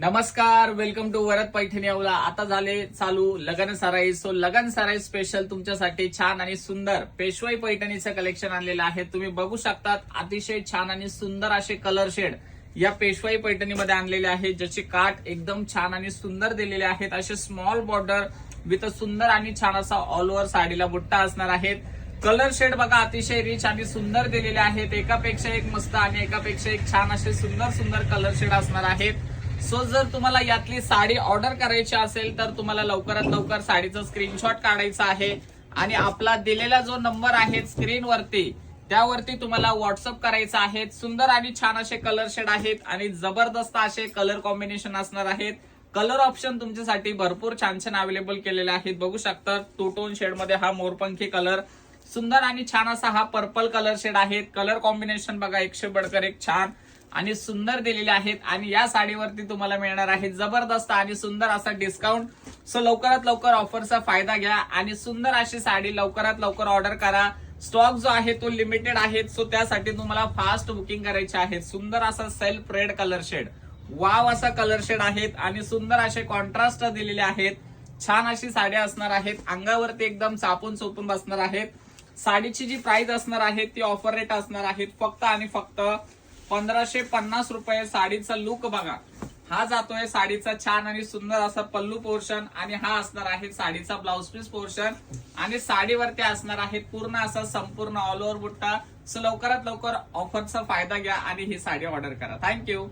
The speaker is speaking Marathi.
नमस्कार, वेलकम टू वरद पैठणी अवला. आता झाले चालू लगन सराई. सो लगन सराई स्पेशल तुमच्यासाठी छान आणि सुंदर पेशवाई पैठणीचं कलेक्शन आणलेलं आहे. तुम्ही बघू शकतात अतिशय छान आणि सुंदर असे कलर शेड या पेशवाई पैठणीमध्ये आणलेले आहेत, ज्याचे काठ एकदम छान आणि सुंदर दिलेले आहेत. असे स्मॉल बॉर्डर विथ सुंदर आणि छान असा ऑल ओव्हर साडीला बुट्टा असणार आहेत. कलर शेड बघा अतिशय रिच आणि सुंदर दिलेले आहेत. एकापेक्षा एक मस्त आणि एकापेक्षा एक छान असे सुंदर सुंदर कलर शेड असणार आहेत. सो जर तुम्हाला यातली साडी ऑर्डर करायची असेल तर तुम्हाला लवकरात लवकर साडीचा स्क्रीनशॉट काढायचा आहे आणि आपला दिलेला जो नंबर आहे स्क्रीनवरती त्यावरती तुम्हाला व्हॉट्सअप करायचा आहे. सुंदर आणि छान असे कलर शेड आहेत आणि जबरदस्त असे कलर कॉम्बिनेशन असणार आहेत. कलर ऑप्शन तुमच्यासाठी भरपूर छान छान अवेलेबल केलेले आहेत. बघू शकता टू टोन शेड मध्ये हा मोरपंखी कलर, सुंदर आणि छान असा हा पर्पल कलर शेड आहे. कलर कॉम्बिनेशन बघा एकशे बडकर एक छान आणि सुंदर दिलेले आहेत. आणि या साडीवरती तुम्हाला मिळणार आहे जबरदस्त आणि सुंदर असा डिस्काउंट. सो लवकरात लवकर ऑफरचा फायदा घ्या आणि सुंदर अशी साडी लवकरात लवकर ऑर्डर करा. स्टॉक जो आहे तो लिमिटेड आहे, सो त्यासाठी तुम्हाला फास्ट बुकिंग करायचे आहे. सुंदर असा self red colour shade, wow असा कलर शेड आहेत आणि सुंदर असे कॉन्ट्रास्ट दिलेले आहेत. छान अशी साड्या असणार आहेत, अंगावरती एकदम चापून चोपून बसणार आहेत. साडीची जी प्राइस असणार आहे ती ऑफर रेट असणार आहेत फक्त आणि फक्त 1550 रुपये. साडीचा लुक बघा, हा जातोय साडीचा छान आणि सुंदर असा पल्लू पोर्शन आणि हा असणार आहे साडीचा ब्लाउज पीस पोर्शन आणि साडीवरती असणार आहे पूर्ण असा संपूर्ण ऑल ओव्हर बुट्टा. सो लवकरात लवकर ऑफरचा फायदा घ्या आणि ही साडी ऑर्डर करा. थँक्यू.